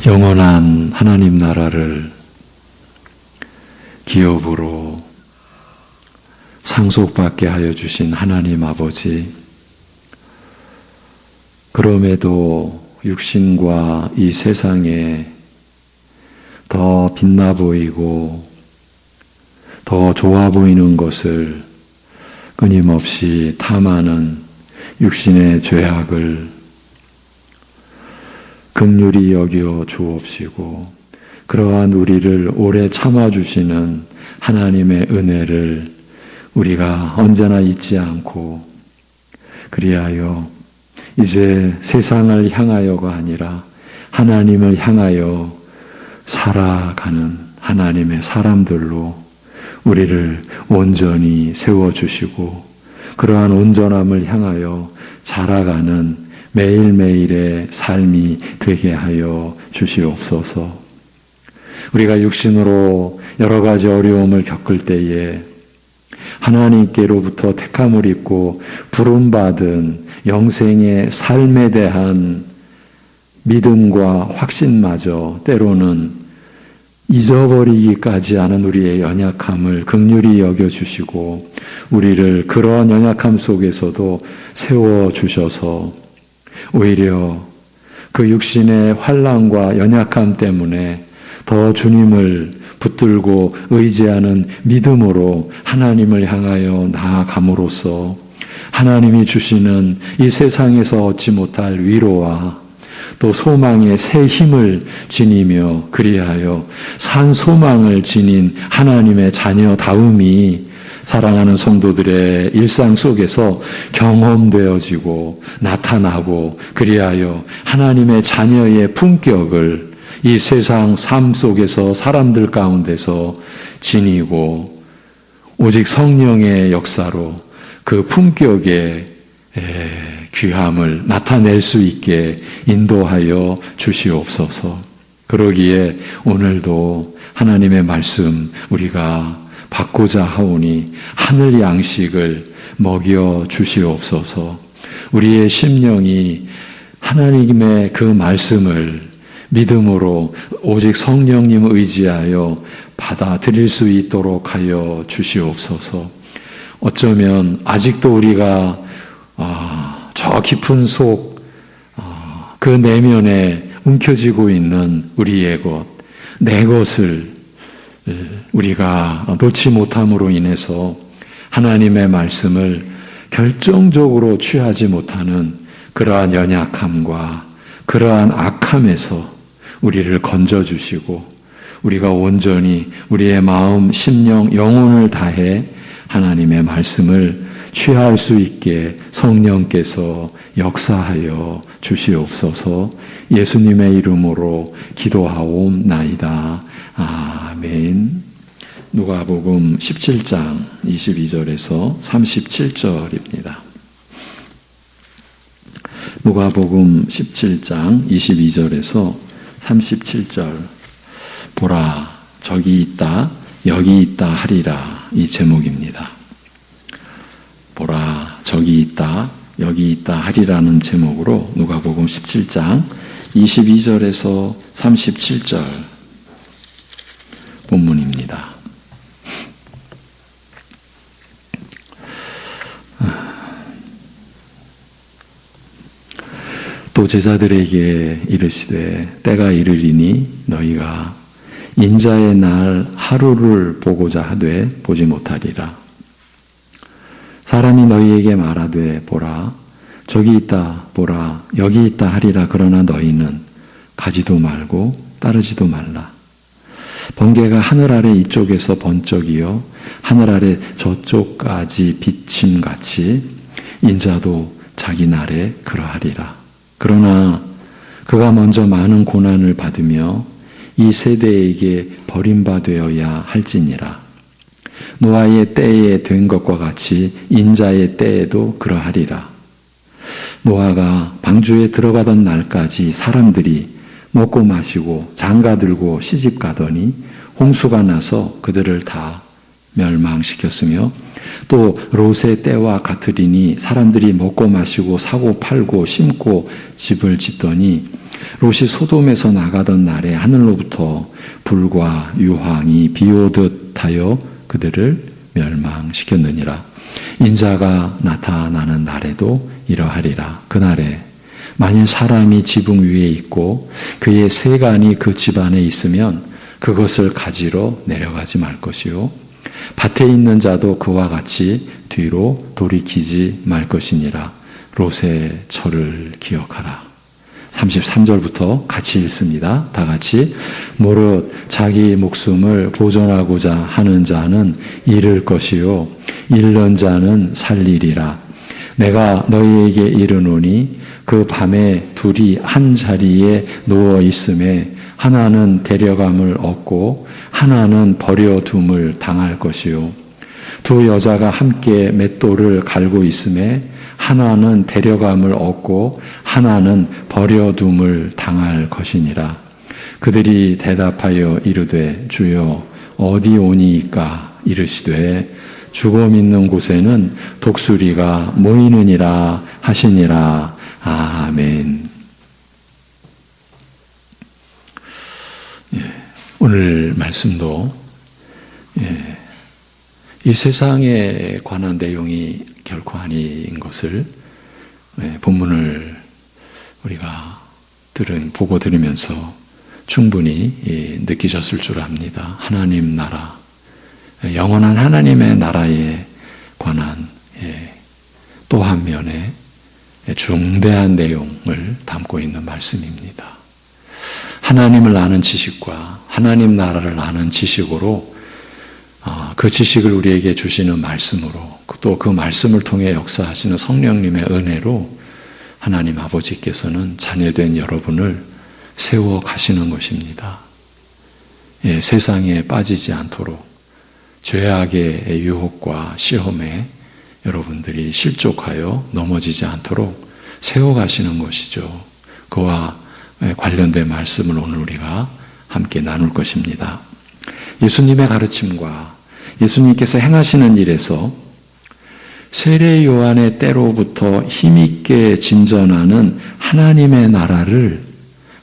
영원한 하나님 나라를 기업으로 상속받게 하여 주신 하나님 아버지, 그럼에도 육신과 이 세상에 더 빛나 보이고 더 좋아 보이는 것을 끊임없이 탐하는 육신의 죄악을 긍휼히 여겨 주옵시고, 그러한 우리를 오래 참아주시는 하나님의 은혜를 우리가 언제나 잊지 않고, 그리하여 이제 세상을 향하여가 아니라 하나님을 향하여 살아가는 하나님의 사람들로 우리를 온전히 세워주시고, 그러한 온전함을 향하여 자라가는 매일매일의 삶이 되게 하여 주시옵소서. 우리가 육신으로 여러 가지 어려움을 겪을 때에 하나님께로부터 택함을 입고 부름받은 영생의 삶에 대한 믿음과 확신마저 때로는 잊어버리기까지 하는 우리의 연약함을 긍휼히 여겨주시고, 우리를 그런 연약함 속에서도 세워주셔서 오히려 그 육신의 환난과 연약함 때문에 더 주님을 붙들고 의지하는 믿음으로 하나님을 향하여 나아감으로써 하나님이 주시는 이 세상에서 얻지 못할 위로와 또 소망의 새 힘을 지니며, 그리하여 산 소망을 지닌 하나님의 자녀다움이 사랑하는 성도들의 일상 속에서 경험되어지고 나타나고, 그리하여 하나님의 자녀의 품격을 이 세상 삶 속에서 사람들 가운데서 지니고, 오직 성령의 역사로 그 품격의 귀함을 나타낼 수 있게 인도하여 주시옵소서. 그러기에 오늘도 하나님의 말씀 우리가 받고자 하오니 하늘 양식을 먹여 주시옵소서. 우리의 심령이 하나님의 그 말씀을 믿음으로 오직 성령님 의지하여 받아들일 수 있도록 하여 주시옵소서. 어쩌면 아직도 우리가 저 깊은 속 그 내면에 움켜쥐고 있는 우리의 것, 내 것을 우리가 놓지 못함으로 인해서 하나님의 말씀을 결정적으로 취하지 못하는 그러한 연약함과 그러한 악함에서 우리를 건져주시고, 우리가 온전히 우리의 마음, 심령, 영혼을 다해 하나님의 말씀을 취할 수 있게 성령께서 역사하여 주시옵소서. 예수님의 이름으로 기도하옵나이다. 아멘. 누가복음 17장 22절에서 37절입니다. 누가복음 17장 22절에서 37절. 보라, 저기 있다, 여기 있다 하리라, 이 제목입니다. 보라, 저기 있다, 여기 있다 하리라는 제목으로 누가복음 17장 22절에서 37절 본문입니다. 또 제자들에게 이르시되 때가 이르리니 너희가 인자의 날 하루를 보고자 하되 보지 못하리라. 사람이 너희에게 말하되 보라, 저기 있다, 보라, 여기 있다 하리라. 그러나 너희는 가지도 말고 따르지도 말라. 번개가 하늘 아래 이쪽에서 번쩍이어 하늘 아래 저쪽까지 비침같이 인자도 자기 날에 그러하리라. 그러나 그가 먼저 많은 고난을 받으며 이 세대에게 버림받되어야 할지니라. 노아의 때에 된 것과 같이 인자의 때에도 그러하리라. 노아가 방주에 들어가던 날까지 사람들이 먹고 마시고 장가들고 시집가더니 홍수가 나서 그들을 다 멸망시켰으며, 또 롯의 때와 같으리니 사람들이 먹고 마시고 사고 팔고 심고 집을 짓더니 롯이 소돔에서 나가던 날에 하늘로부터 불과 유황이 비오듯 하여 그들을 멸망시켰느니라. 인자가 나타나는 날에도 이러하리라. 그날에 만일 사람이 지붕 위에 있고 그의 세간이 그 집안에 있으면 그것을 가지러 내려가지 말 것이요 밭에 있는 자도 그와 같이 뒤로 돌이키지 말 것이니라. 롯의 철을 기억하라. 33절부터 같이 읽습니다. 다 같이. 무릇 자기 목숨을 보존하고자 하는 자는 잃을 것이요 잃는 자는 살리리라. 내가 너희에게 이르노니 그 밤에 둘이 한 자리에 누워 있음에 하나는 데려감을 얻고 하나는 버려둠을 당할 것이요 두 여자가 함께 맷돌을 갈고 있음에 하나는 데려감을 얻고 하나는 버려둠을 당할 것이니라. 그들이 대답하여 이르되 주여 어디 오니이까? 이르시되 죽음 있는 곳에는 독수리가 모이느니라 하시니라. 아멘. 오늘 말씀도 이 세상에 관한 내용이 결코 아닌 것을 본문을 우리가 보고 들으면서 충분히 느끼셨을 줄 압니다. 하나님 나라, 영원한 하나님의 나라에 관한 또 한 면의 중대한 내용을 담고 있는 말씀입니다. 하나님을 아는 지식과 하나님 나라를 아는 지식으로 그 지식을 우리에게 주시는 말씀으로 또 그 말씀을 통해 역사하시는 성령님의 은혜로 하나님 아버지께서는 자녀된 여러분을 세워 가시는 것입니다. 세상에 빠지지 않도록 죄악의 유혹과 시험에 여러분들이 실족하여 넘어지지 않도록 세워 가시는 것이죠. 그와 관련된 말씀을 오늘 우리가 함께 나눌 것입니다. 예수님의 가르침과 예수님께서 행하시는 일에서 세례 요한의 때로부터 힘있게 진전하는 하나님의 나라를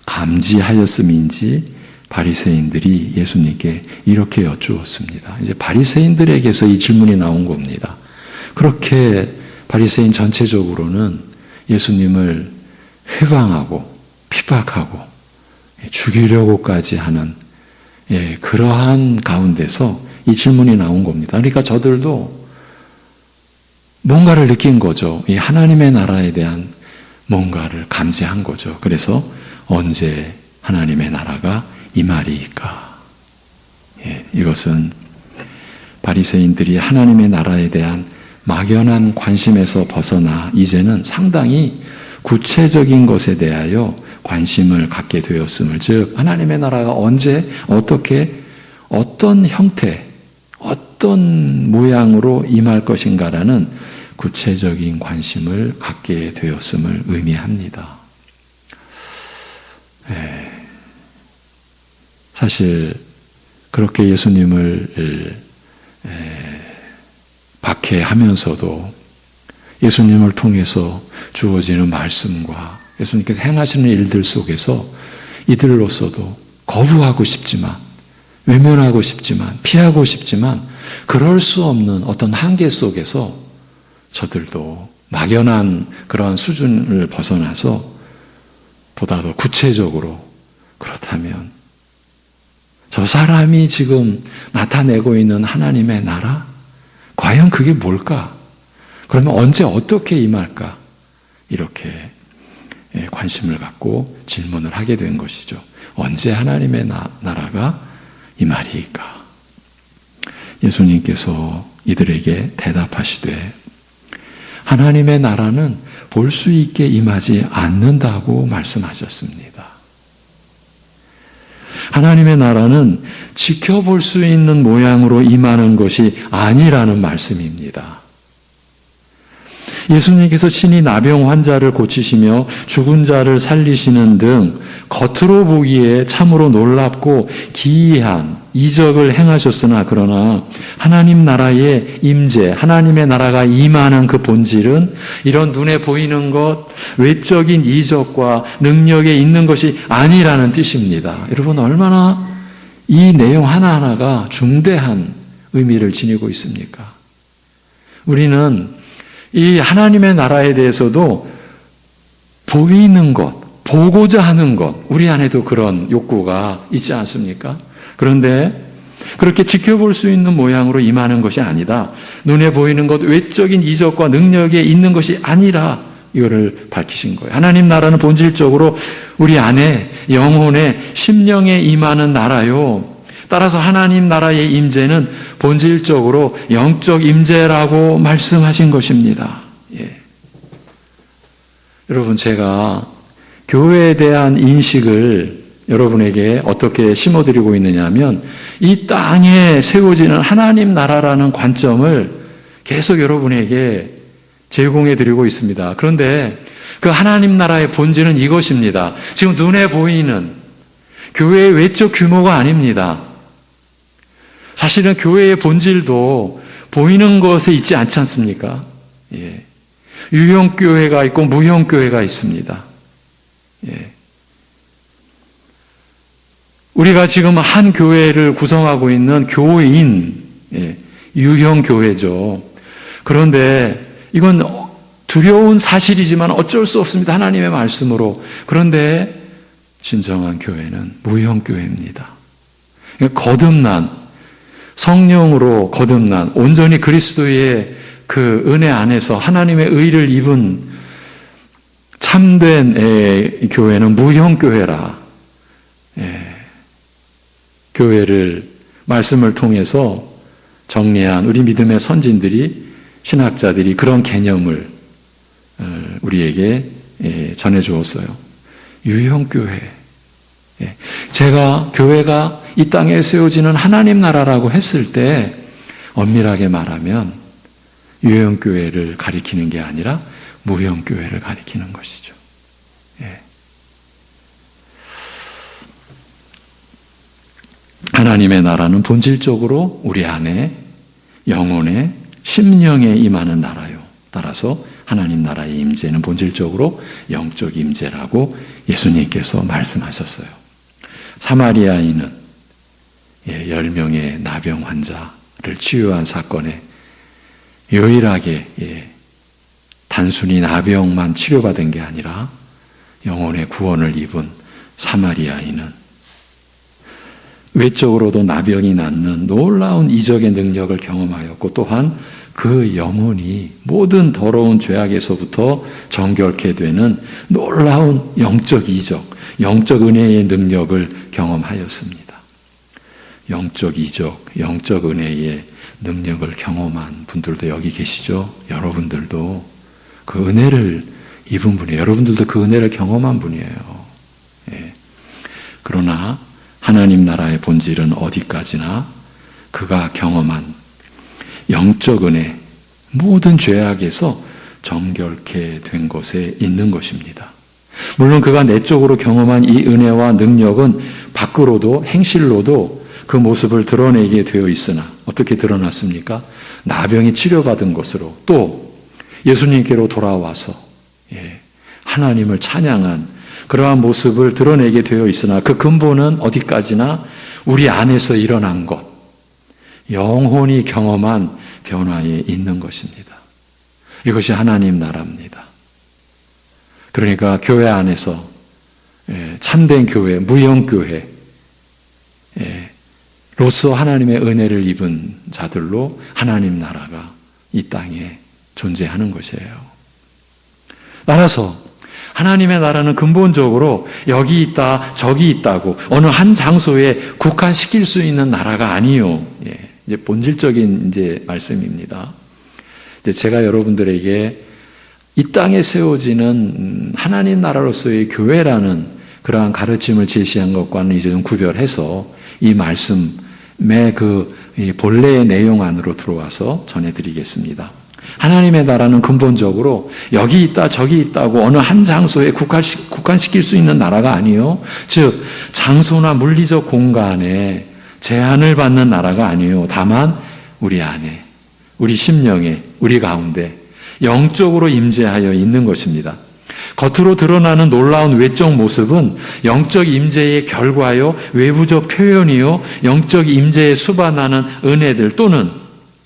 감지하였음인지 바리새인들이 예수님께 이렇게 여쭈었습니다. 이제 바리새인들에게서 이 질문이 나온 겁니다. 그렇게 바리새인 전체적으로는 예수님을 회방하고 핍박하고 죽이려고까지 하는 그러한 가운데서 이 질문이 나온 겁니다. 그러니까 저들도 뭔가를 느낀 거죠. 이 하나님의 나라에 대한 뭔가를 감지한 거죠. 그래서 언제 하나님의 나라가 임하리이까? 이것은 바리새인들이 하나님의 나라에 대한 막연한 관심에서 벗어나 이제는 상당히 구체적인 것에 대하여 관심을 갖게 되었음을, 즉 하나님의 나라가 언제 어떻게 어떤 형태 어떤 모양으로 임할 것인가라는 구체적인 관심을 갖게 되었음을 의미합니다. 사실 그렇게 예수님을 박해하면서도 예수님을 통해서 주어지는 말씀과 예수님께서 행하시는 일들 속에서 이들로서도 거부하고 싶지만, 외면하고 싶지만, 피하고 싶지만 그럴 수 없는 어떤 한계 속에서 저들도 막연한 그러한 수준을 벗어나서 보다 더 구체적으로, 그렇다면 저 사람이 지금 나타내고 있는 하나님의 나라? 과연 그게 뭘까? 그러면 언제 어떻게 임할까? 이렇게 관심을 갖고 질문을 하게 된 것이죠. 언제 하나님의 나라가 임하리이까? 예수님께서 이들에게 대답하시되 하나님의 나라는 볼 수 있게 임하지 않는다고 말씀하셨습니다. 하나님의 나라는 지켜볼 수 있는 모양으로 임하는 것이 아니라는 말씀입니다. 예수님께서 친히 나병 환자를 고치시며 죽은 자를 살리시는 등 겉으로 보기에 참으로 놀랍고 기이한 이적을 행하셨으나 그러나 하나님 나라의 임재, 하나님의 나라가 임하는 그 본질은 이런 눈에 보이는 것, 외적인 이적과 능력에 있는 것이 아니라는 뜻입니다. 여러분 얼마나 이 내용 하나하나가 중대한 의미를 지니고 있습니까? 우리는 이 하나님의 나라에 대해서도 보이는 것, 보고자 하는 것, 우리 안에도 그런 욕구가 있지 않습니까? 그런데 그렇게 지켜볼 수 있는 모양으로 임하는 것이 아니다. 눈에 보이는 것, 외적인 이적과 능력에 있는 것이 아니라 이거를 밝히신 거예요. 하나님 나라는 본질적으로 우리 안에 영혼의 심령에 임하는 나라요. 따라서 하나님 나라의 임재는 본질적으로 영적 임재라고 말씀하신 것입니다. 예. 여러분 제가 교회에 대한 인식을 여러분에게 어떻게 심어드리고 있느냐 하면 이 땅에 세워지는 하나님 나라라는 관점을 계속 여러분에게 제공해 드리고 있습니다. 그런데 그 하나님 나라의 본질은 이것입니다. 지금 눈에 보이는 교회의 외적 규모가 아닙니다. 사실은 교회의 본질도 보이는 것에 있지 않지 않습니까? 예. 유형교회가 있고 무형교회가 있습니다. 예. 우리가 지금 한 교회를 구성하고 있는 교인, 예. 유형교회죠. 그런데 이건 두려운 사실이지만 어쩔 수 없습니다. 하나님의 말씀으로. 그런데 진정한 교회는 무형교회입니다. 거듭난, 성령으로 거듭난, 온전히 그리스도의 그 은혜 안에서 하나님의 의를 입은 참된 교회는 무형교회라. 교회를 말씀을 통해서 정리한 우리 믿음의 선진들이, 신학자들이 그런 개념을 우리에게 전해주었어요. 유형교회. 제가 교회가 이 땅에 세워지는 하나님 나라라고 했을 때 엄밀하게 말하면 유형교회를 가리키는 게 아니라 무형교회를 가리키는 것이죠. 하나님의 나라는 본질적으로 우리 안에 영혼의 심령에 임하는 나라요. 따라서 하나님 나라의 임재는 본질적으로 영적 임재라고 예수님께서 말씀하셨어요. 사마리아인은 10명의 나병 환자를 치유한 사건에 유일하게 단순히 나병만 치료받은 게 아니라 영혼의 구원을 입은 사마리아인은 외적으로도 나병이 낫는 놀라운 이적의 능력을 경험하였고 또한 그 영혼이 모든 더러운 죄악에서부터 정결케 되는 놀라운 영적 이적, 영적 은혜의 능력을 경험하였습니다. 영적 이적, 영적 은혜의 능력을 경험한 분들도 여기 계시죠? 여러분들도 그 은혜를 입은 분이에요. 여러분들도 그 은혜를 경험한 분이에요. 그러나 하나님 나라의 본질은 어디까지나 그가 경험한 영적 은혜, 모든 죄악에서 정결케 된 곳에 있는 것입니다. 물론 그가 내적으로 경험한 이 은혜와 능력은 밖으로도 행실로도 그 모습을 드러내게 되어 있으나 어떻게 드러났습니까? 나병이 치료받은 것으로 또 예수님께로 돌아와서 하나님을 찬양한 그러한 모습을 드러내게 되어 있으나 그 근본은 어디까지나 우리 안에서 일어난 것, 영혼이 경험한 변화에 있는 것입니다. 이것이 하나님 나라입니다. 그러니까 교회 안에서 참된 교회, 무형교회 로서 하나님의 은혜를 입은 자들로 하나님 나라가 이 땅에 존재하는 것이에요. 따라서 하나님의 나라는 근본적으로 여기 있다, 저기 있다고 어느 한 장소에 국한시킬 수 있는 나라가 아니요. 이제 본질적인 이제 말씀입니다. 이제 제가 여러분들에게 이 땅에 세워지는 하나님 나라로서의 교회라는 그러한 가르침을 제시한 것과는 이제 좀 구별해서 이 말씀의 그 본래의 내용 안으로 들어와서 전해드리겠습니다. 하나님의 나라는 근본적으로 여기 있다 저기 있다고 어느 한 장소에 국한시킬 수 있는 나라가 아니에요. 즉 장소나 물리적 공간에 제한을 받는 나라가 아니에요. 다만 우리 안에, 우리 심령에, 우리 가운데 영적으로 임재하여 있는 것입니다. 겉으로 드러나는 놀라운 외적 모습은 영적 임재의 결과요, 외부적 표현이요, 영적 임재에 수반하는 은혜들 또는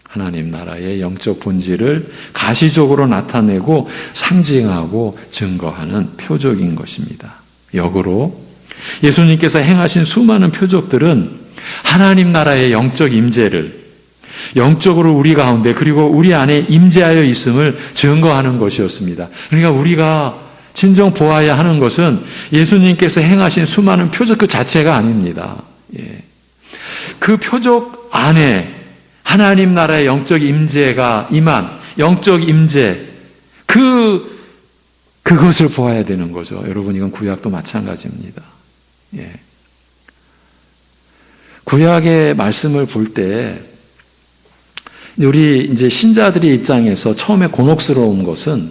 하나님 나라의 영적 본질을 가시적으로 나타내고 상징하고 증거하는 표적인 것입니다. 역으로 예수님께서 행하신 수많은 표적들은 하나님 나라의 영적 임재를 영적으로 우리 가운데 그리고 우리 안에 임재하여 있음을 증거하는 것이었습니다. 그러니까 우리가 진정 보아야 하는 것은 예수님께서 행하신 수많은 표적 그 자체가 아닙니다. 그 표적 안에 하나님 나라의 영적 임재가 임한 영적 임재 그것을 보아야 되는 거죠. 여러분 이건 구약도 마찬가지입니다. 구약의 말씀을 볼 때 우리 이제 신자들의 입장에서 처음에 곤혹스러운 것은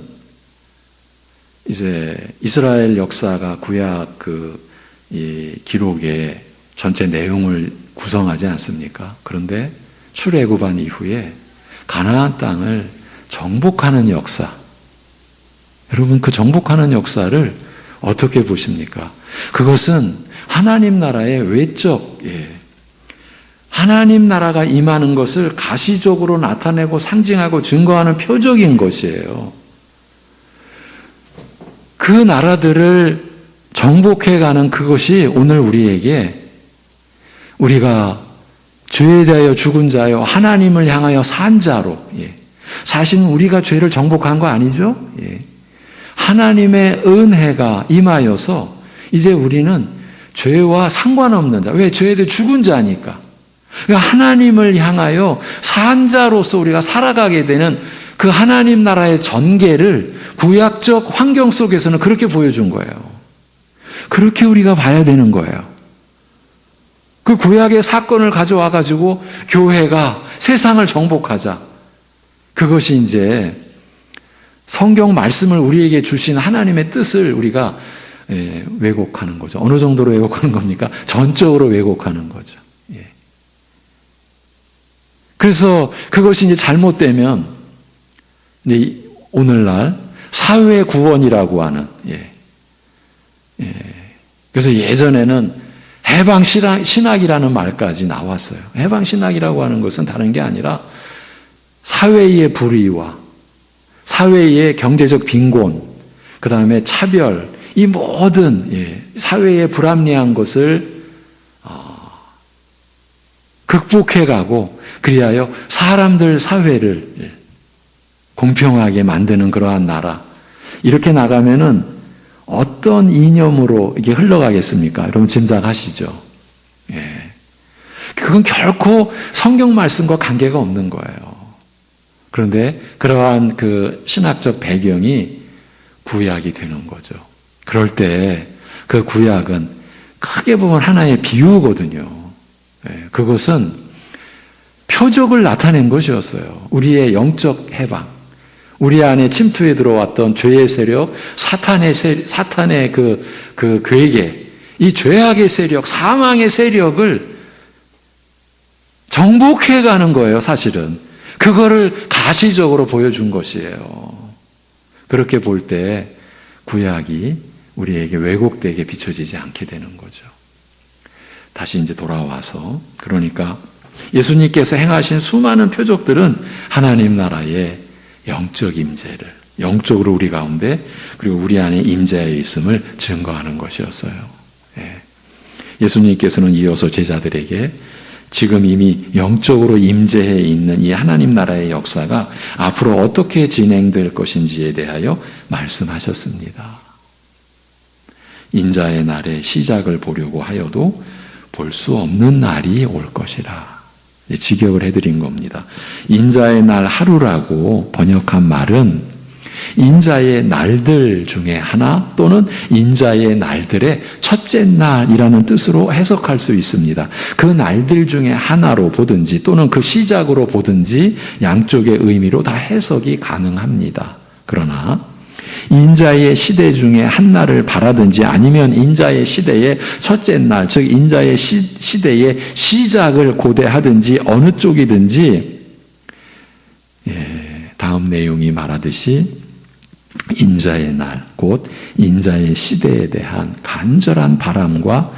이제 이스라엘 역사가 구약 이 기록의 전체 내용을 구성하지 않습니까? 그런데 출애굽한 이후에 가나안 땅을 정복하는 역사. 여러분 그 정복하는 역사를 어떻게 보십니까? 그것은 하나님 나라의 외적, 하나님 나라가 임하는 것을 가시적으로 나타내고 상징하고 증거하는 표적인 것이에요. 그 나라들을 정복해가는 그것이 오늘 우리에게 우리가 죄에 대하여 죽은 자요 하나님을 향하여 산 자로 사실은 우리가 죄를 정복한 거 아니죠? 하나님의 은혜가 임하여서 이제 우리는 죄와 상관없는 자. 왜? 죄에 대해 죽은 자니까. 그러니까 하나님을 향하여 산 자로서 우리가 살아가게 되는 그 하나님 나라의 전개를 구약적 환경 속에서는 그렇게 보여준 거예요. 그렇게 우리가 봐야 되는 거예요. 그 구약의 사건을 가져와 가지고 교회가 세상을 정복하자. 그것이 이제 성경 말씀을 우리에게 주신 하나님의 뜻을 우리가 왜곡하는 거죠. 어느 정도로 왜곡하는 겁니까? 전적으로 왜곡하는 거죠. 그래서 그것이 이제 잘못되면 이제 오늘날 사회 구원이라고 하는 그래서 예전에는 해방신학이라는 말까지 나왔어요. 해방신학이라고 하는 것은 다른 게 아니라 사회의 불의와 사회의 경제적 빈곤, 그 다음에 차별, 이 모든 사회의 불합리한 것을 극복해가고 그리하여 사람들 사회를 공평하게 만드는 그러한 나라. 이렇게 나가면은 어떤 이념으로 이게 흘러가겠습니까? 여러분 짐작하시죠? 그건 결코 성경 말씀과 관계가 없는 거예요. 그런데 그러한 그 신학적 배경이 구약이 되는 거죠. 그럴 때 그 구약은 크게 보면 하나의 비유거든요. 그것은 표적을 나타낸 것이었어요. 우리의 영적 해방, 우리 안에 침투해 들어왔던 죄의 세력, 사탄의 그 괴계, 이 죄악의 세력, 사망의 세력을 정복해 가는 거예요, 사실은. 그거를 가시적으로 보여준 것이에요. 그렇게 볼 때 구약이 우리에게 왜곡되게 비춰지지 않게 되는 거죠. 다시 이제 돌아와서 그러니까 예수님께서 행하신 수많은 표적들은 하나님 나라의 영적 임재를 영적으로 우리 가운데 그리고 우리 안에 임재하여 있음을 증거하는 것이었어요. 예수님께서는 이어서 제자들에게 지금 이미 영적으로 임재해 있는 이 하나님 나라의 역사가 앞으로 어떻게 진행될 것인지에 대하여 말씀하셨습니다. 인자의 날의 시작을 보려고 하여도 볼 수 없는 날이 올 것이라. 직역을 해드린 겁니다. 인자의 날 하루라고 번역한 말은 인자의 날들 중에 하나 또는 인자의 날들의 첫째 날이라는 뜻으로 해석할 수 있습니다. 그 날들 중에 하나로 보든지 또는 그 시작으로 보든지 양쪽의 의미로 다 해석이 가능합니다. 그러나 인자의 시대 중에 한 날을 바라든지 아니면 인자의 시대의 첫째 날, 즉 인자의 시대의 시작을 고대하든지 어느 쪽이든지 다음 내용이 말하듯이 인자의 날, 곧 인자의 시대에 대한 간절한 바람과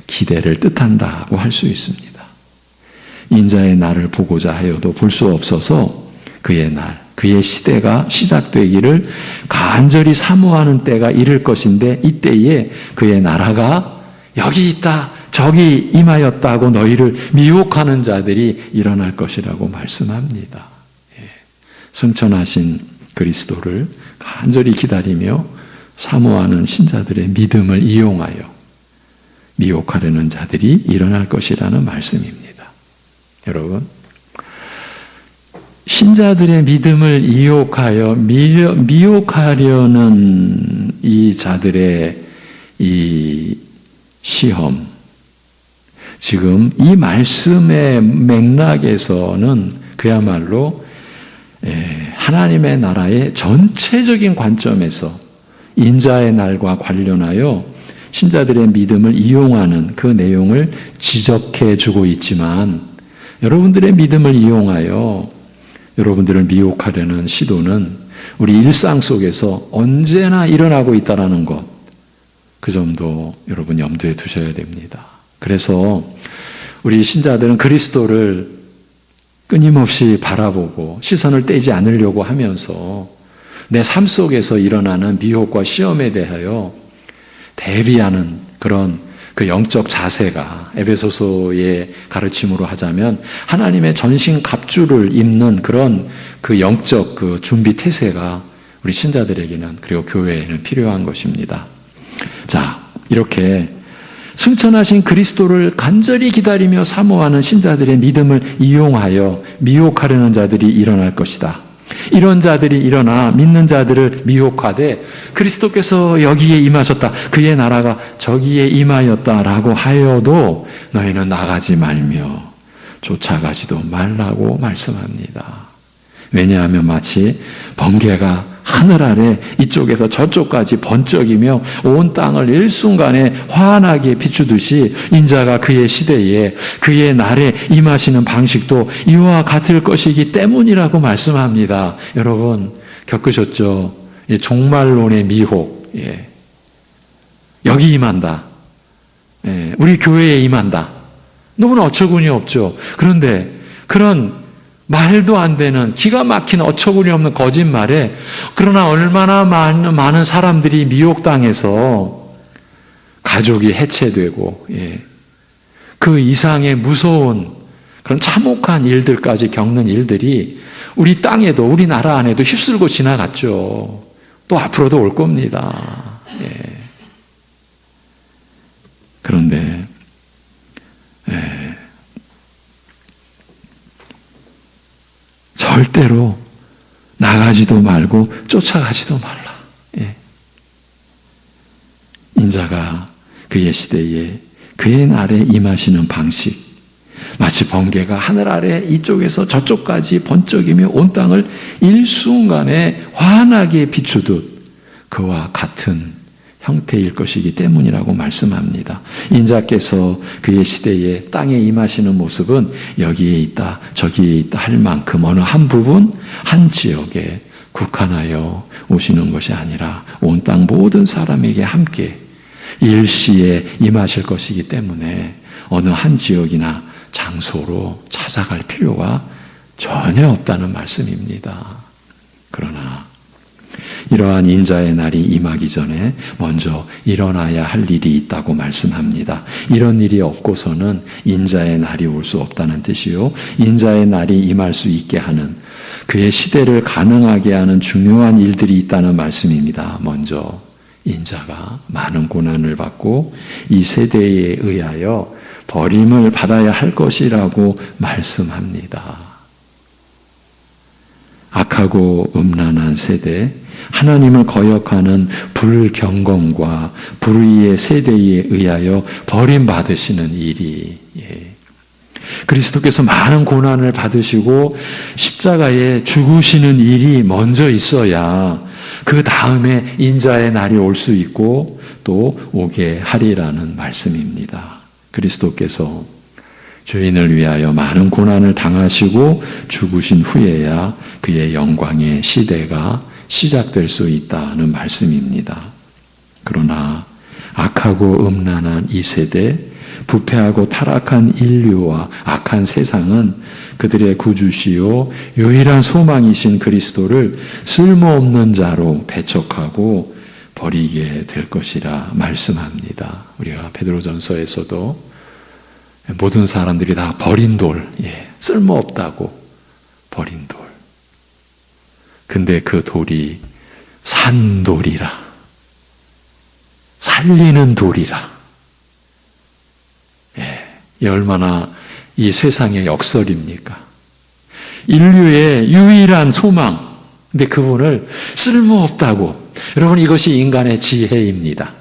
기대를 뜻한다고 할 수 있습니다. 인자의 날을 보고자 하여도 볼 수 없어서 그의 날, 그의 시대가 시작되기를 간절히 사모하는 때가 이를 것인데 이때에 그의 나라가 여기 있다, 저기 임하였다고 너희를 미혹하는 자들이 일어날 것이라고 말씀합니다. 승천하신 그리스도를 간절히 기다리며 사모하는 신자들의 믿음을 이용하여 미혹하려는 자들이 일어날 것이라는 말씀입니다. 여러분, 신자들의 믿음을 이용하여 미혹하려는 이 자들의 이 시험, 지금 이 말씀의 맥락에서는 그야말로 하나님의 나라의 전체적인 관점에서 인자의 날과 관련하여 신자들의 믿음을 이용하는 그 내용을 지적해 주고 있지만, 여러분들의 믿음을 이용하여 여러분들을 미혹하려는 시도는 우리 일상 속에서 언제나 일어나고 있다는 것, 그 점도 여러분 염두에 두셔야 됩니다. 그래서 우리 신자들은 그리스도를 끊임없이 바라보고 시선을 떼지 않으려고 하면서 내 삶 속에서 일어나는 미혹과 시험에 대하여 대비하는 그런 그 영적 자세가 에베소서의 가르침으로 하자면 하나님의 전신 갑주를 입는 그런 그 영적 그 준비 태세가 우리 신자들에게는 그리고 교회에는 필요한 것입니다. 자, 이렇게 승천하신 그리스도를 간절히 기다리며 사모하는 신자들의 믿음을 이용하여 미혹하려는 자들이 일어날 것이다. 이런 자들이 일어나 믿는 자들을 미혹하되 그리스도께서 여기에 임하셨다, 그의 나라가 저기에 임하였다라고 하여도 너희는 나가지 말며 쫓아가지도 말라고 말씀합니다. 왜냐하면 마치 번개가 하늘 아래 이쪽에서 저쪽까지 번쩍이며 온 땅을 일순간에 환하게 비추듯이 인자가 그의 시대에 그의 날에 임하시는 방식도 이와 같을 것이기 때문이라고 말씀합니다. 여러분 겪으셨죠? 종말론의 미혹. 여기 임한다. 우리 교회에 임한다. 너무나 어처구니 없죠. 그런데 그런 말도 안 되는 기가 막힌 어처구니 없는 거짓말에 그러나 얼마나 많은 사람들이 미혹당해서 가족이 해체되고 그 이상의 무서운 그런 참혹한 일들까지 겪는 일들이 우리 땅에도 우리 나라 안에도 휩쓸고 지나갔죠. 또 앞으로도 올 겁니다. 그런데 절대로 나가지도 말고 쫓아가지도 말라. 인자가 그의 시대에 그의 날에 임하시는 방식, 마치 번개가 하늘 아래 이쪽에서 저쪽까지 번쩍이며 온 땅을 일순간에 환하게 비추듯 그와 같은 형태일 것이기 때문이라고 말씀합니다. 인자께서 그의 시대에 땅에 임하시는 모습은 여기에 있다, 저기에 있다 할 만큼 어느 한 부분, 한 지역에 국한하여 오시는 것이 아니라 온 땅 모든 사람에게 함께 일시에 임하실 것이기 때문에 어느 한 지역이나 장소로 찾아갈 필요가 전혀 없다는 말씀입니다. 그러나 이러한 인자의 날이 임하기 전에 먼저 일어나야 할 일이 있다고 말씀합니다. 이런 일이 없고서는 인자의 날이 올 수 없다는 뜻이요, 인자의 날이 임할 수 있게 하는 그의 시대를 가능하게 하는 중요한 일들이 있다는 말씀입니다. 먼저 인자가 많은 고난을 받고 이 세대에 의하여 버림을 받아야 할 것이라고 말씀합니다. 악하고 음란한 세대, 하나님을 거역하는 불경건과 불의의 세대에 의하여 버림받으시는 일이, 그리스도께서 많은 고난을 받으시고 십자가에 죽으시는 일이 먼저 있어야 그 다음에 인자의 날이 올 수 있고 또 오게 하리라는 말씀입니다. 그리스도께서 죄인을 위하여 많은 고난을 당하시고 죽으신 후에야 그의 영광의 시대가 시작될 수 있다는 말씀입니다. 그러나 악하고 음란한 이 세대, 부패하고 타락한 인류와 악한 세상은 그들의 구주시요 유일한 소망이신 그리스도를 쓸모없는 자로 배척하고 버리게 될 것이라 말씀합니다. 우리가 베드로전서에서도 모든 사람들이 다 버린 돌, 쓸모없다고 버린 돌. 근데 그 돌이 산돌이라, 살리는 돌이라. 이 얼마나 이 세상의 역설입니까? 인류의 유일한 소망. 근데 그분을 쓸모없다고. 여러분, 이것이 인간의 지혜입니다.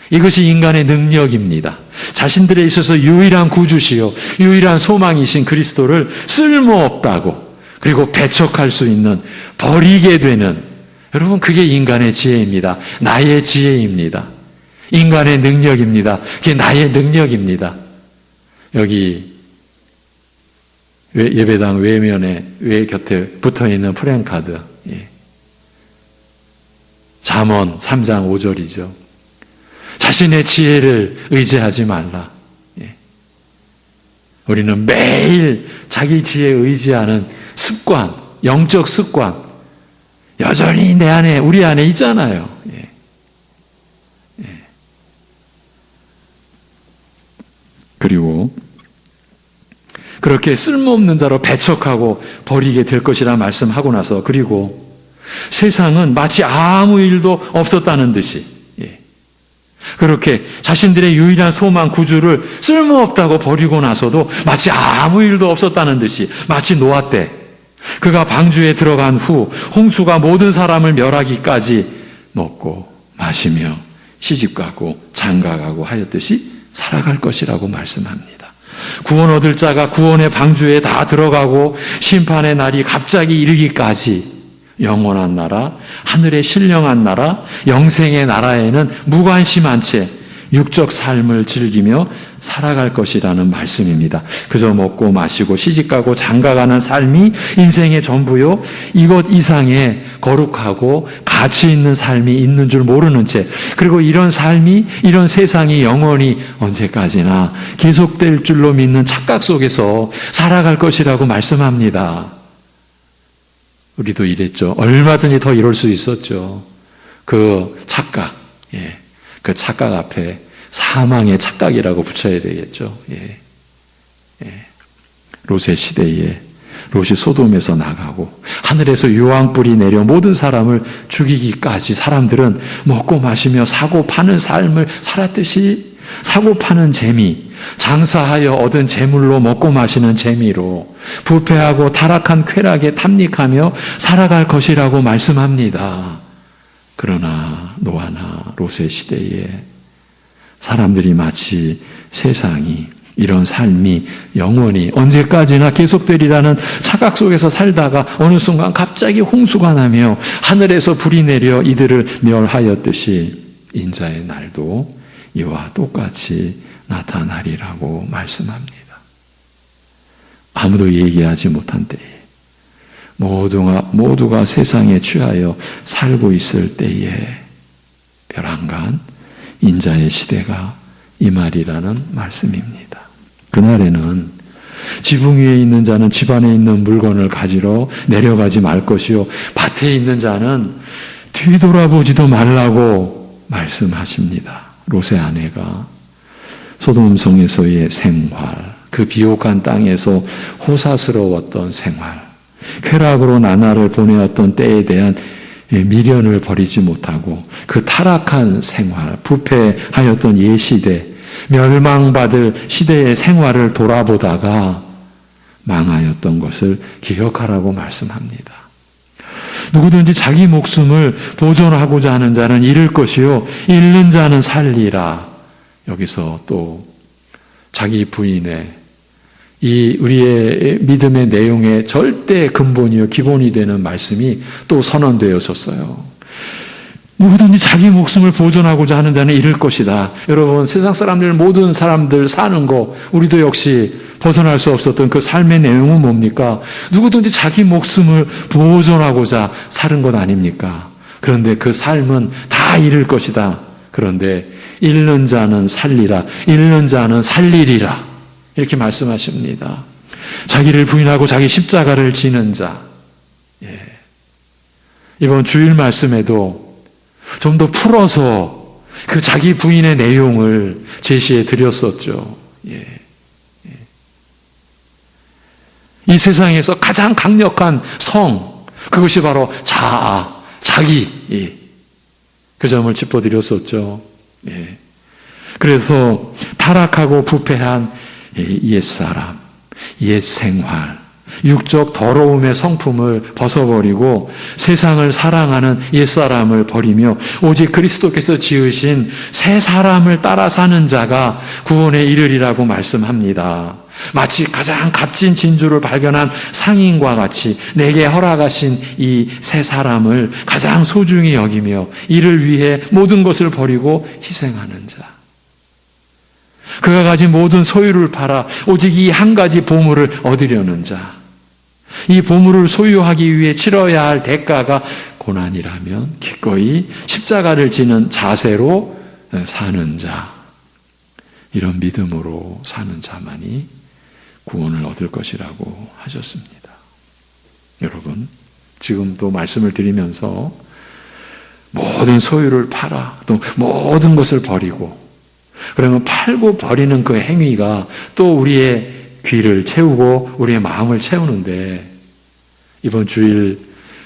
이것이 인간의 능력입니다. 자신들에 있어서 유일한 구주시요 유일한 소망이신 그리스도를 쓸모없다고, 그리고 배척할 수 있는, 버리게 되는, 여러분, 그게 인간의 지혜입니다. 나의 지혜입니다. 인간의 능력입니다. 그게 나의 능력입니다. 여기 예배당 외면에, 외 곁에 붙어있는 프랭카드, 잠언 3장 5절이죠. 자신의 지혜를 의지하지 말라. 우리는 매일 자기 지혜에 의지하는 습관, 영적 습관, 여전히 내 안에, 우리 안에 있잖아요. 그리고 그렇게 쓸모없는 자로 배척하고 버리게 될 것이라 말씀하고 나서, 그리고 세상은 마치 아무 일도 없었다는 듯이, 그렇게 자신들의 유일한 소망 구주를 쓸모없다고 버리고 나서도 마치 아무 일도 없었다는 듯이, 마치 노아 때 그가 방주에 들어간 후 홍수가 모든 사람을 멸하기까지 먹고 마시며 시집가고 장가가고 하였듯이 살아갈 것이라고 말씀합니다. 구원 얻을 자가 구원의 방주에 다 들어가고 심판의 날이 갑자기 이르기까지 영원한 나라, 하늘의 신령한 나라, 영생의 나라에는 무관심한 채 육적 삶을 즐기며 살아갈 것이라는 말씀입니다. 그저 먹고 마시고 시집가고 장가가는 삶이 인생의 전부요, 이것 이상의 거룩하고 가치 있는 삶이 있는 줄 모르는 채, 그리고 이런 삶이, 이런 세상이 영원히 언제까지나 계속될 줄로 믿는 착각 속에서 살아갈 것이라고 말씀합니다. 우리도 이랬죠. 얼마든지 더 이럴 수 있었죠. 그 착각, 그 착각 앞에 사망의 착각이라고 붙여야 되겠죠. 롯의 시대에 롯이 소돔에서 나가고 하늘에서 유황불이 내려 모든 사람을 죽이기까지 사람들은 먹고 마시며 사고 파는 삶을 살았듯이, 사고 파는 재미, 장사하여 얻은 재물로 먹고 마시는 재미로 부패하고 타락한 쾌락에 탐닉하며 살아갈 것이라고 말씀합니다. 그러나 노아나 롯의 시대에 사람들이 마치 세상이, 이런 삶이 영원히 언제까지나 계속되리라는 착각 속에서 살다가 어느 순간 갑자기 홍수가 나며 하늘에서 불이 내려 이들을 멸하였듯이 인자의 날도 이와 똑같이 나타나리라고 말씀합니다. 아무도 얘기하지 못한 때에, 모두가 세상에 취하여 살고 있을 때에 벼랑간 인자의 시대가 임하리라는 말씀입니다. 그날에는 지붕 위에 있는 자는 집안에 있는 물건을 가지러 내려가지 말 것이요, 밭에 있는 자는 뒤돌아보지도 말라고 말씀하십니다. 롯의 아내가 소돔성에서의 생활, 그 비옥한 땅에서 호사스러웠던 생활, 쾌락으로 나날을 보내었던 때에 대한 미련을 버리지 못하고 그 타락한 생활, 부패하였던 옛시대, 멸망받을 시대의 생활을 돌아보다가 망하였던 것을 기억하라고 말씀합니다. 누구든지 자기 목숨을 보존하고자 하는 자는 잃을 것이요 잃는 자는 살리라. 여기서 또 자기 부인의 이 우리의 믿음의 내용의 절대 근본이요 기본이 되는 말씀이 또 선언되어졌어요. 누구든지 자기 목숨을 보존하고자 하는 자는 잃을 것이다. 여러분, 세상 사람들, 모든 사람들 사는 거, 우리도 역시 벗어날 수 없었던 그 삶의 내용은 뭡니까? 누구든지 자기 목숨을 보존하고자 사는 것 아닙니까? 그런데 그 삶은 다 잃을 것이다. 그런데 잃는 자는 살리라. 잃는 자는 살리리라. 이렇게 말씀하십니다. 자기를 부인하고 자기 십자가를 지는 자. 이번 주일 말씀에도 좀 더 풀어서 그 자기 부인의 내용을 제시해 드렸었죠. 이 세상에서 가장 강력한 성, 그것이 바로 자아, 자기. 그 점을 짚어드렸었죠. 그래서 타락하고 부패한 옛사람, 옛생활, 육적 더러움의 성품을 벗어버리고 세상을 사랑하는 옛사람을 버리며 오직 그리스도께서 지으신 새 사람을 따라 사는 자가 구원에 이르리라고 말씀합니다. 마치 가장 값진 진주를 발견한 상인과 같이 내게 허락하신 이 새 사람을 가장 소중히 여기며 이를 위해 모든 것을 버리고 희생하는 자. 그가 가진 모든 소유를 팔아 오직 이 한 가지 보물을 얻으려는 자. 이 보물을 소유하기 위해 치러야 할 대가가 고난이라면 기꺼이 십자가를 지는 자세로 사는 자. 이런 믿음으로 사는 자만이 구원을 얻을 것이라고 하셨습니다. 여러분, 지금도 말씀을 드리면서 모든 소유를 팔아 또 모든 것을 버리고 그러면 팔고 버리는 그 행위가 또 우리의 귀를 채우고 우리의 마음을 채우는데 이번 주일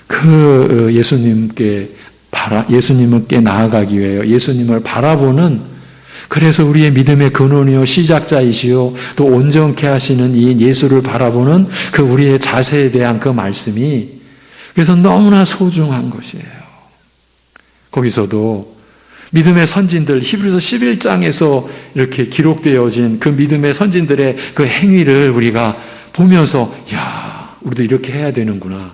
그 예수님께 나아가기 위하여 예수님을 바라보는 그래서 우리의 믿음의 근원이요 시작자이시요 또 온전케 하시는 이 예수를 바라보는 그 우리의 자세에 대한 그 말씀이 그래서 너무나 소중한 것이에요. 거기서도 믿음의 선진들, 히브리서 11장에서 이렇게 기록되어진 그 믿음의 선진들의 그 행위를 우리가 보면서, 야, 우리도 이렇게 해야 되는구나.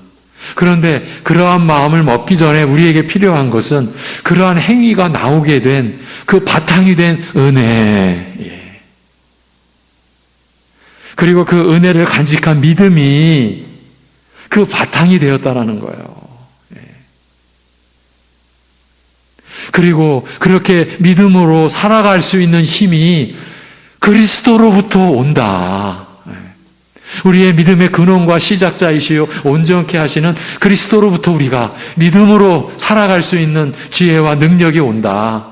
그런데 그러한 마음을 먹기 전에 우리에게 필요한 것은 그러한 행위가 나오게 된 그 바탕이 된 은혜. 그리고 그 은혜를 간직한 믿음이 그 바탕이 되었다라는 거예요. 그리고 그렇게 믿음으로 살아갈 수 있는 힘이 그리스도로부터 온다. 우리의 믿음의 근원과 시작자이시요 온전케 하시는 그리스도로부터 우리가 믿음으로 살아갈 수 있는 지혜와 능력이 온다.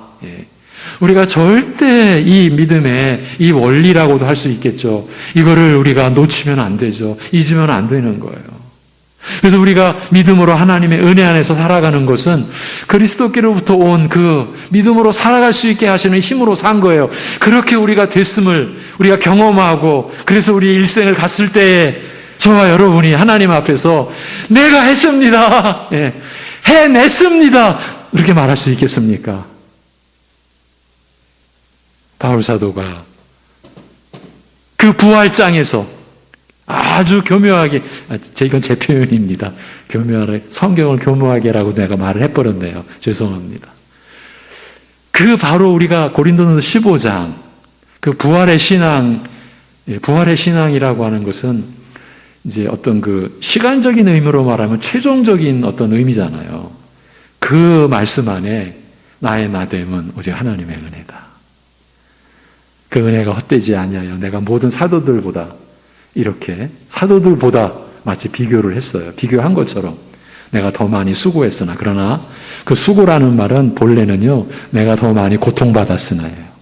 우리가 절대 이 믿음의 이 원리라고도 할 수 있겠죠. 이거를 우리가 놓치면 안 되죠. 잊으면 안 되는 거예요. 그래서 우리가 믿음으로 하나님의 은혜 안에서 살아가는 것은 그리스도께로부터 온 그 믿음으로 살아갈 수 있게 하시는 힘으로 산 거예요. 그렇게 우리가 됐음을 우리가 경험하고 그래서 우리 일생을 갔을 때에 저와 여러분이 하나님 앞에서 내가 했습니다. 해냈습니다. 이렇게 말할 수 있겠습니까? 바울 사도가 그 부활장에서 아주 교묘하게, 이건 제 표현입니다. 교묘하게, 성경을 교묘하게라고 내가 말을 해버렸네요. 죄송합니다. 그 바로 우리가 고린도전서 15장, 그 부활의 신앙이라고 하는 것은 이제 어떤 그 시간적인 의미로 말하면 최종적인 어떤 의미잖아요. 그 말씀 안에 나의 나됨은 오직 하나님의 은혜다. 그 은혜가 헛되지 아니하여 내가 모든 사도들보다 이렇게 사도들보다 마치 비교를 했어요. 비교한 것처럼 내가 더 많이 수고했으나 그러나 그 수고라는 말은 본래는요 내가 더 많이 고통받았으나예요.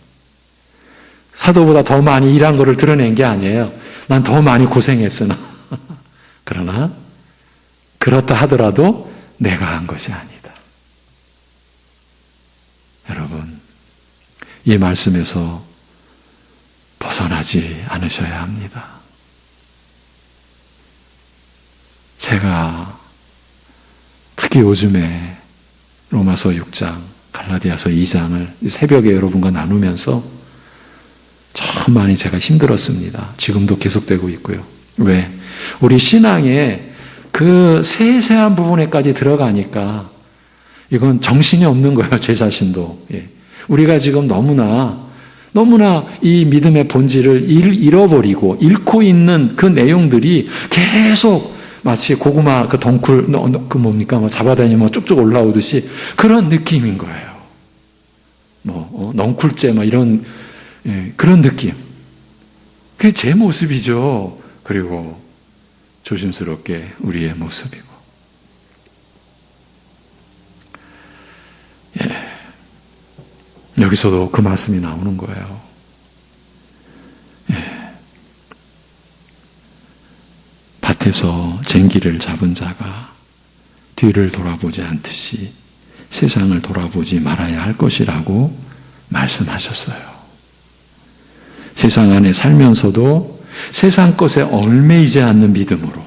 사도보다 더 많이 일한 것을 드러낸 게 아니에요. 난 더 많이 고생했으나 그러나 그렇다 하더라도 내가 한 것이 아니다. 여러분 이 말씀에서 벗어나지 않으셔야 합니다. 제가 특히 요즘에 로마서 6장, 갈라디아서 2장을 새벽에 여러분과 나누면서 참 많이 제가 힘들었습니다. 지금도 계속되고 있고요. 왜? 우리 신앙의 그 세세한 부분에까지 들어가니까 이건 정신이 없는 거예요. 제 자신도. 우리가 지금 너무나 이 믿음의 본질을 잃어버리고 잃고 있는 그 내용들이 계속 마치 고구마 그 덩굴 그 뭡니까 뭐 잡아다니면 쭉쭉 올라오듯이 그런 느낌인 거예요. 넝쿨째 이런 그런 느낌. 그게 제 모습이죠. 그리고 조심스럽게 우리의 모습이고. 여기서도 그 말씀이 나오는 거예요. 밭에서 쟁기를 잡은 자가 뒤를 돌아보지 않듯이 세상을 돌아보지 말아야 할 것이라고 말씀하셨어요. 세상 안에 살면서도 세상 것에 얽매이지 않는 믿음으로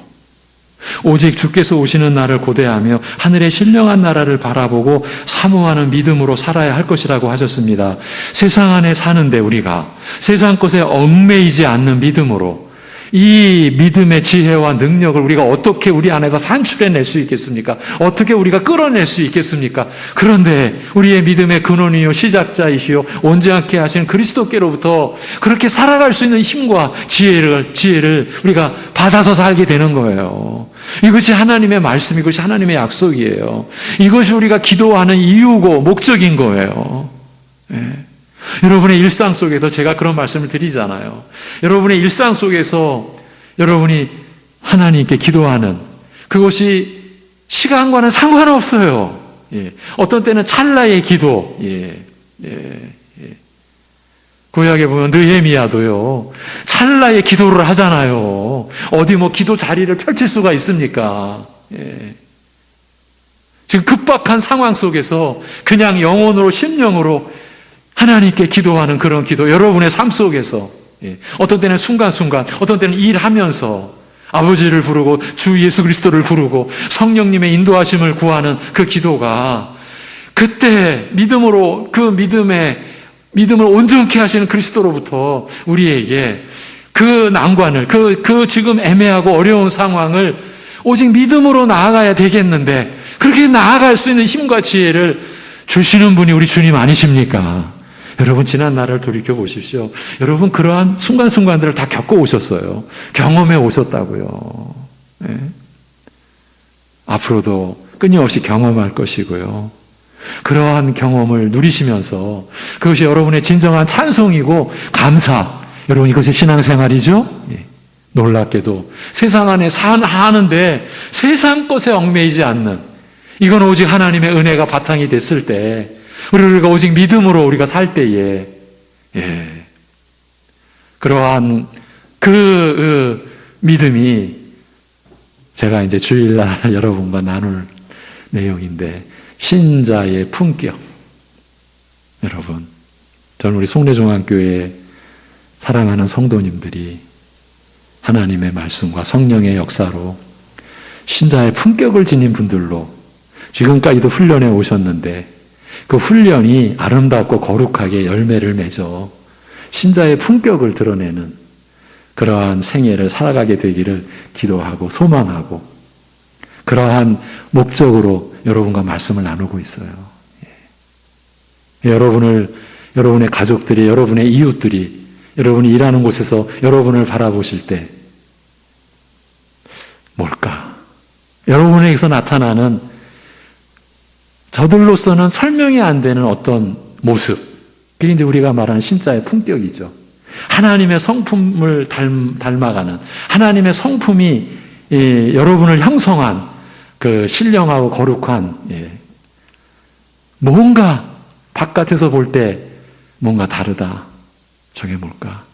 오직 주께서 오시는 날을 고대하며 하늘의 신령한 나라를 바라보고 사모하는 믿음으로 살아야 할 것이라고 하셨습니다. 세상 안에 사는데 우리가 세상 것에 얽매이지 않는 믿음으로 이 믿음의 지혜와 능력을 우리가 어떻게 우리 안에서 산출해낼 수 있겠습니까? 어떻게 우리가 끌어낼 수 있겠습니까? 그런데 우리의 믿음의 근원이요 시작자이시요 온전케 하시는 그리스도께로부터 그렇게 살아갈 수 있는 힘과 지혜를 우리가 받아서 살게 되는 거예요. 이것이 하나님의 말씀, 이것이 하나님의 약속이에요. 이것이 우리가 기도하는 이유고 목적인 거예요. 여러분의 일상 속에서 제가 그런 말씀을 드리잖아요. 여러분의 일상 속에서 여러분이 하나님께 기도하는 그것이 시간과는 상관없어요. 어떤 때는 찰나의 기도. 구약에 보면 느헤미야도요. 찰나의 기도를 하잖아요. 어디 기도 자리를 펼칠 수가 있습니까? 지금 급박한 상황 속에서 그냥 영혼으로 심령으로 하나님께 기도하는 그런 기도, 여러분의 삶 속에서 어떤 때는 순간순간, 어떤 때는 일하면서 아버지를 부르고 주 예수 그리스도를 부르고 성령님의 인도하심을 구하는 그 기도가 그때 믿음으로 그 믿음을 온전케 하시는 그리스도로부터 우리에게 그 난관을, 그 지금 애매하고 어려운 상황을 오직 믿음으로 나아가야 되겠는데 그렇게 나아갈 수 있는 힘과 지혜를 주시는 분이 우리 주님 아니십니까? 여러분 지난 날을 돌이켜 보십시오. 여러분 그러한 순간순간들을 다 겪어 오셨어요. 경험해 오셨다고요. 앞으로도 끊임없이 경험할 것이고요. 그러한 경험을 누리시면서 그것이 여러분의 진정한 찬송이고 감사. 여러분 이것이 신앙생활이죠? 놀랍게도 세상 안에 사는데 세상 것에 얽매이지 않는 이건 오직 하나님의 은혜가 바탕이 됐을 때 우리가 오직 믿음으로 우리가 살 때에 그러한 그 믿음이 제가 이제 주일날 여러분과 나눌 내용인데 신자의 품격. 여러분 저는 우리 송내중앙교회 사랑하는 성도님들이 하나님의 말씀과 성령의 역사로 신자의 품격을 지닌 분들로 지금까지도 훈련해 오셨는데 그 훈련이 아름답고 거룩하게 열매를 맺어 신자의 품격을 드러내는 그러한 생애를 살아가게 되기를 기도하고 소망하고 그러한 목적으로 여러분과 말씀을 나누고 있어요. 여러분의 가족들이, 여러분의 이웃들이, 여러분이 일하는 곳에서 여러분을 바라보실 때 뭘까? 여러분에게서 나타나는 저들로서는 설명이 안 되는 어떤 모습. 그게 이제 우리가 말하는 신자의 품격이죠. 하나님의 성품을 닮아가는, 하나님의 성품이 여러분을 형성한 그 신령하고 거룩한, 뭔가 바깥에서 볼 때 뭔가 다르다. 저게 뭘까?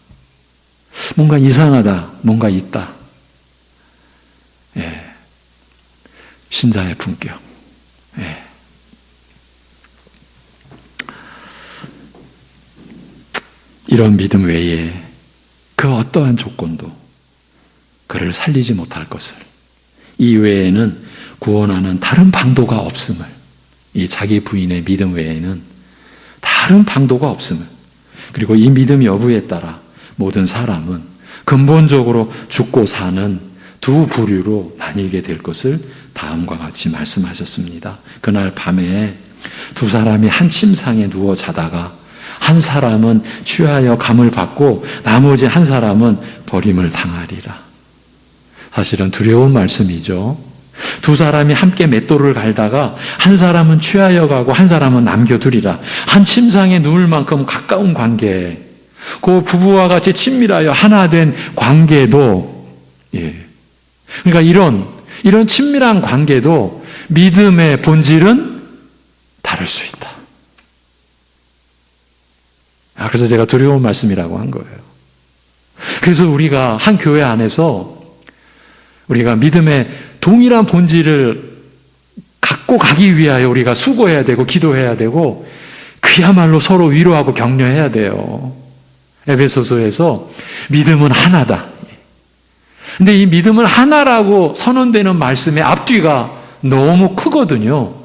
뭔가 이상하다. 뭔가 있다. 신자의 품격. 이런 믿음 외에 그 어떠한 조건도 그를 살리지 못할 것을 이외에는 구원하는 다른 방도가 없음을, 이 자기 부인의 믿음 외에는 다른 방도가 없음을, 그리고 이 믿음 여부에 따라 모든 사람은 근본적으로 죽고 사는 두 부류로 나뉘게 될 것을 다음과 같이 말씀하셨습니다. 그날 밤에 두 사람이 한 침상에 누워 자다가 한 사람은 취하여 감을 받고 나머지 한 사람은 버림을 당하리라. 사실은 두려운 말씀이죠. 두 사람이 함께 맷돌을 갈다가 한 사람은 취하여 가고 한 사람은 남겨두리라. 한 침상에 누울 만큼 가까운 관계, 그 부부와 같이 친밀하여 하나 된 관계도, 그러니까 이런 친밀한 관계도 믿음의 본질은 다를 수 있다. 그래서 제가 두려운 말씀이라고 한 거예요. 그래서 우리가 한 교회 안에서 우리가 믿음의 동일한 본질을 갖고 가기 위하여 우리가 수고해야 되고 기도해야 되고 그야말로 서로 위로하고 격려해야 돼요. 에베소서에서 믿음은 하나다. 근데 이 믿음은 하나라고 선언되는 말씀의 앞뒤가 너무 크거든요.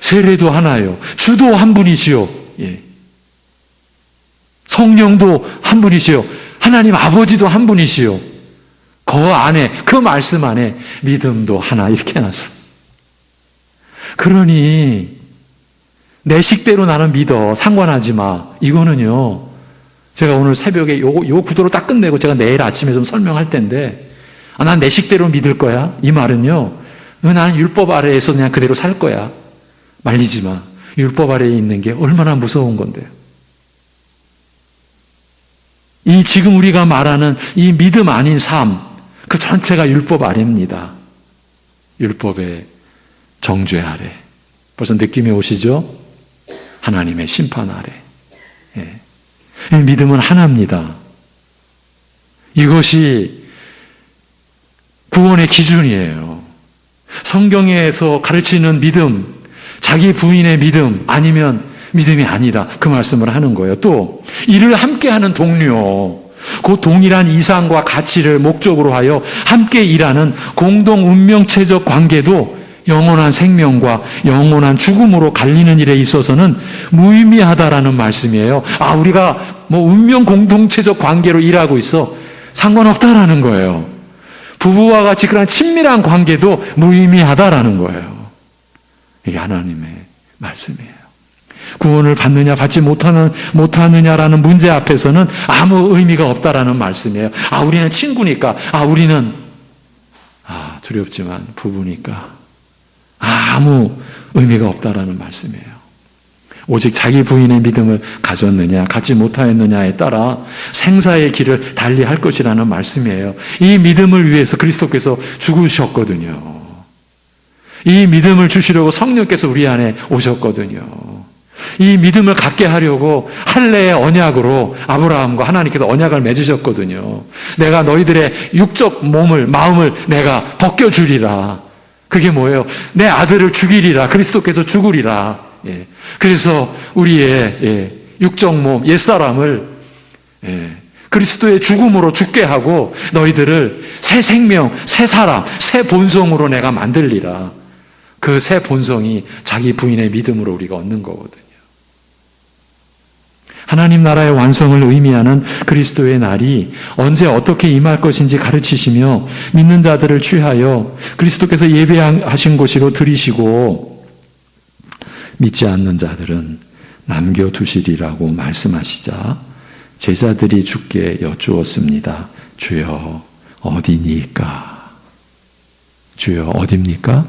세례도 하나요. 주도 한 분이시요. 성령도 한 분이시요. 하나님 아버지도 한 분이시요. 그 안에, 그 말씀 안에 믿음도 하나 이렇게 해놨어. 그러니 내 식대로 나는 믿어. 상관하지 마. 이거는요. 제가 오늘 새벽에 요 구도로 딱 끝내고 제가 내일 아침에 좀 설명할 텐데, 난 내 식대로 믿을 거야. 이 말은요. 나는 율법 아래에서 그냥 그대로 살 거야. 말리지 마. 율법 아래에 있는 게 얼마나 무서운 건데요. 이 지금 우리가 말하는 이 믿음 아닌 삶, 그 전체가 율법 아래입니다. 율법의 정죄 아래. 벌써 느낌이 오시죠? 하나님의 심판 아래. 이 믿음은 하나입니다. 이것이 구원의 기준이에요. 성경에서 가르치는 믿음, 자기 부인의 믿음 아니면 믿음이 아니다. 그 말씀을 하는 거예요. 또 일을 함께하는 동료, 그 동일한 이상과 가치를 목적으로 하여 함께 일하는 공동 운명체적 관계도 영원한 생명과 영원한 죽음으로 갈리는 일에 있어서는 무의미하다라는 말씀이에요. 우리가 운명 공동체적 관계로 일하고 있어. 상관없다라는 거예요. 부부와 같이 그런 친밀한 관계도 무의미하다라는 거예요. 이게 하나님의 말씀이에요. 구원을 받느냐 받지 못하느냐라는 문제 앞에서는 아무 의미가 없다라는 말씀이에요. 우리는 친구니까, 우리는 두렵지만 부부니까 아무 의미가 없다라는 말씀이에요. 오직 자기 부인의 믿음을 가졌느냐 갖지 못하였느냐에 따라 생사의 길을 달리할 것이라는 말씀이에요. 이 믿음을 위해서 그리스도께서 죽으셨거든요. 이 믿음을 주시려고 성령께서 우리 안에 오셨거든요. 이 믿음을 갖게 하려고 할례의 언약으로 아브라함과 하나님께서 언약을 맺으셨거든요. 내가 너희들의 육적 마음을 내가 벗겨주리라. 그게 뭐예요? 내 아들을 죽이리라. 그리스도께서 죽으리라. 그래서 우리의 육적 몸, 옛사람을 그리스도의 죽음으로 죽게 하고 너희들을 새 생명, 새 사람, 새 본성으로 내가 만들리라. 그 새 본성이 자기 부인의 믿음으로 우리가 얻는 거거든요. 하나님 나라의 완성을 의미하는 그리스도의 날이 언제 어떻게 임할 것인지 가르치시며 믿는 자들을 취하여 그리스도께서 예배하신 곳으로 들이시고 믿지 않는 자들은 남겨두시리라고 말씀하시자 제자들이 주께 여쭈었습니다. 주여 어디니까? 주여 어디입니까?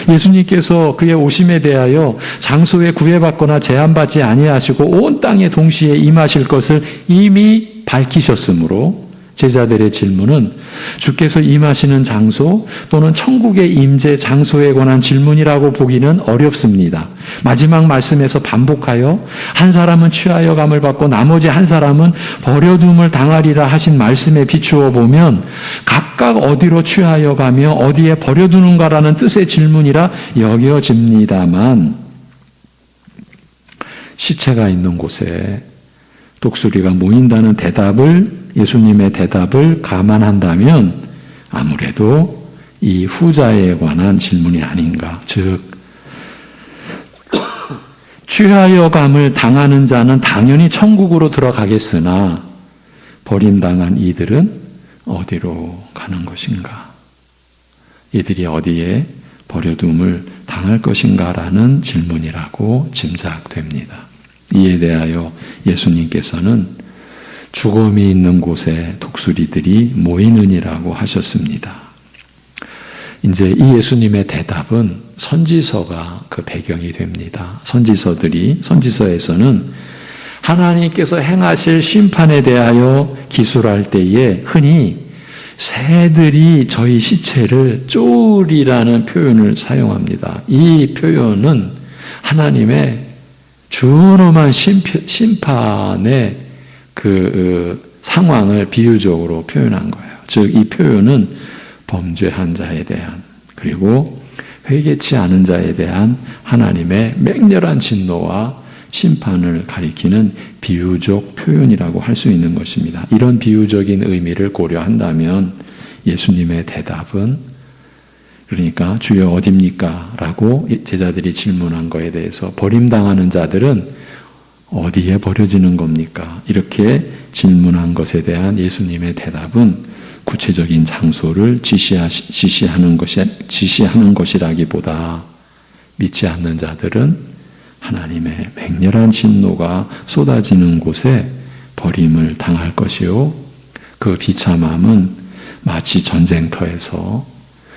예수님께서 그의 오심에 대하여 장소에 구애받거나 제한받지 아니하시고 온 땅에 동시에 임하실 것을 이미 밝히셨으므로 제자들의 질문은 주께서 임하시는 장소 또는 천국의 임재 장소에 관한 질문이라고 보기는 어렵습니다. 마지막 말씀에서 반복하여 한 사람은 취하여 감을 받고 나머지 한 사람은 버려둠을 당하리라 하신 말씀에 비추어 보면 각각 어디로 취하여 가며 어디에 버려두는가라는 뜻의 질문이라 여겨집니다만 시체가 있는 곳에 독수리가 모인다는 예수님의 대답을 감안한다면 아무래도 이 후자에 관한 질문이 아닌가. 즉 취하여감을 당하는 자는 당연히 천국으로 들어가겠으나 버림당한 이들은 어디로 가는 것인가? 이들이 어디에 버려둠을 당할 것인가라는 질문이라고 짐작됩니다. 이에 대하여 예수님께서는 죽음이 있는 곳에 독수리들이 모이느니라고 하셨습니다. 이제 이 예수님의 대답은 선지서가 그 배경이 됩니다. 선지서에서는 하나님께서 행하실 심판에 대하여 기술할 때에 흔히 새들이 저희 시체를 쪼으리라는 표현을 사용합니다. 이 표현은 하나님의 준엄한 심판의 그 상황을 비유적으로 표현한 거예요. 즉, 이 표현은 범죄한 자에 대한, 그리고 회개치 않은 자에 대한 하나님의 맹렬한 진노와 심판을 가리키는 비유적 표현이라고 할 수 있는 것입니다. 이런 비유적인 의미를 고려한다면 예수님의 대답은, 그러니까 주여 어디입니까? 라고 제자들이 질문한 거에 대해서 버림당하는 자들은 어디에 버려지는 겁니까? 이렇게 질문한 것에 대한 예수님의 대답은 구체적인 장소를 지시하는 것이라기보다 믿지 않는 자들은 하나님의 맹렬한 진노가 쏟아지는 곳에 버림을 당할 것이요, 그 비참함은 마치 전쟁터에서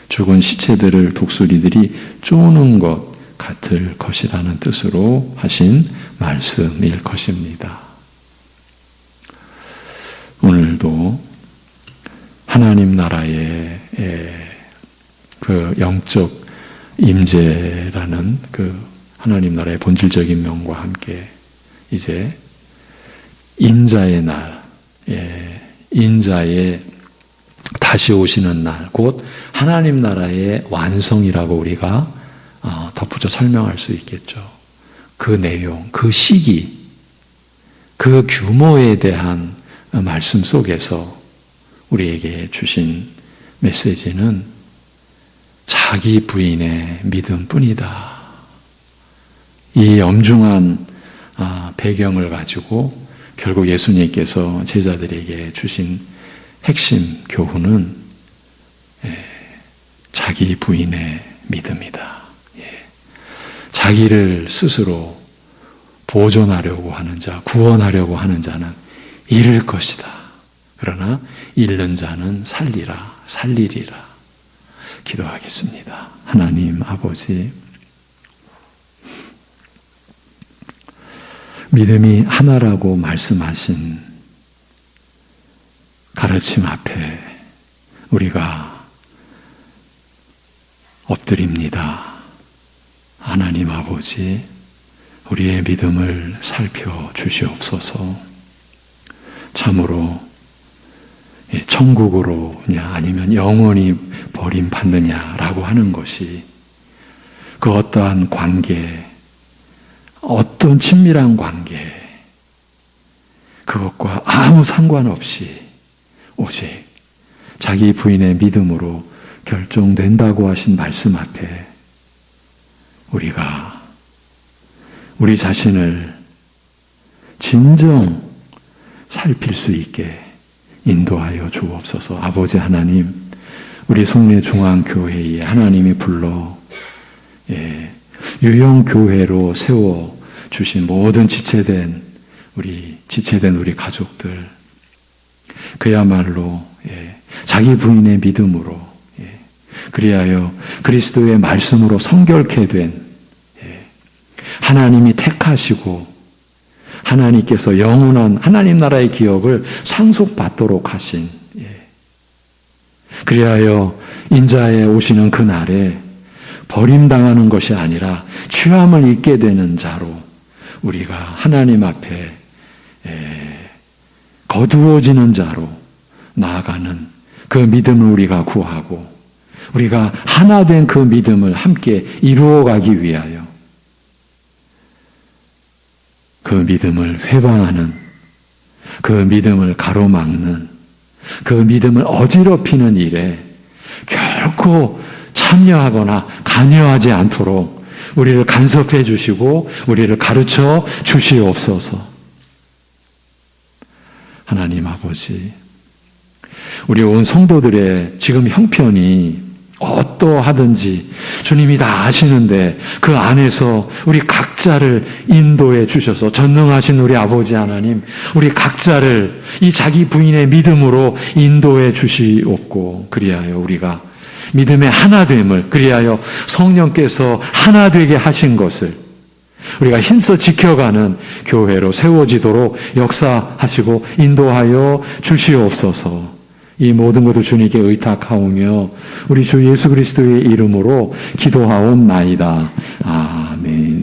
죽은 시체들을 독수리들이 쪼는 것 같을 것이라는 뜻으로 하신 말씀일 것입니다. 오늘도 하나님 나라의 그 영적 임재라는 그 하나님 나라의 본질적인 명과 함께 이제 인자의 날, 인자의 다시 오시는 날, 곧 하나님 나라의 완성이라고 우리가 덧붙여 설명할 수 있겠죠. 그 내용, 그 시기, 그 규모에 대한 말씀 속에서 우리에게 주신 메시지는 자기 부인의 믿음뿐이다. 이 엄중한 배경을 가지고 결국 예수님께서 제자들에게 주신 핵심 교훈은 자기 부인의 믿음이다. 자기를 스스로 보존하려고 하는 자, 구원하려고 하는 자는 잃을 것이다. 그러나 잃는 자는 살리리라. 기도하겠습니다. 하나님 아버지, 믿음이 하나라고 말씀하신 가르침 앞에 우리가 엎드립니다. 하나님 아버지, 우리의 믿음을 살펴주시옵소서. 참으로 천국으로냐 아니면 영원히 버림받느냐라고 하는 것이 그 어떠한 관계, 어떤 친밀한 관계, 그것과 아무 상관없이 오직 자기 부인의 믿음으로 결정된다고 하신 말씀 앞에 우리가 우리 자신을 진정 살필 수 있게 인도하여 주옵소서. 아버지 하나님, 우리 송내중앙교회에 하나님이 불러 유형교회로 세워주신 모든 지체된 우리 가족들, 그야말로 자기 부인의 믿음으로 그리하여 그리스도의 말씀으로 성결케 된 하나님이 택하시고 하나님께서 영원한 하나님 나라의 기업을 상속받도록 하신, 그리하여 인자에 오시는 그날에 버림당하는 것이 아니라 취함을 입게 되는 자로 우리가 하나님 앞에 거두어지는 자로 나아가는 그 믿음을 우리가 구하고 우리가 하나 된 그 믿음을 함께 이루어가기 위하여 그 믿음을 회방하는, 그 믿음을 가로막는, 그 믿음을 어지럽히는 일에 결코 결코 참여하거나 관여하지 않도록 우리를 간섭해 주시고 우리를 가르쳐 주시옵소서. 하나님 아버지, 우리 온 성도들의 지금 형편이 어떠하든지 주님이 다 아시는데 그 안에서 우리 각자를 인도해 주셔서 전능하신 우리 아버지 하나님, 우리 각자를 이 자기 부인의 믿음으로 인도해 주시옵고, 그리하여 우리가 믿음의 하나됨을, 그리하여 성령께서 하나 되게 하신 것을 우리가 힘써 지켜가는 교회로 세워지도록 역사하시고 인도하여 주시옵소서. 이 모든 것을 주님께 의탁하오며 우리 주 예수 그리스도의 이름으로 기도하옵나이다. 아멘.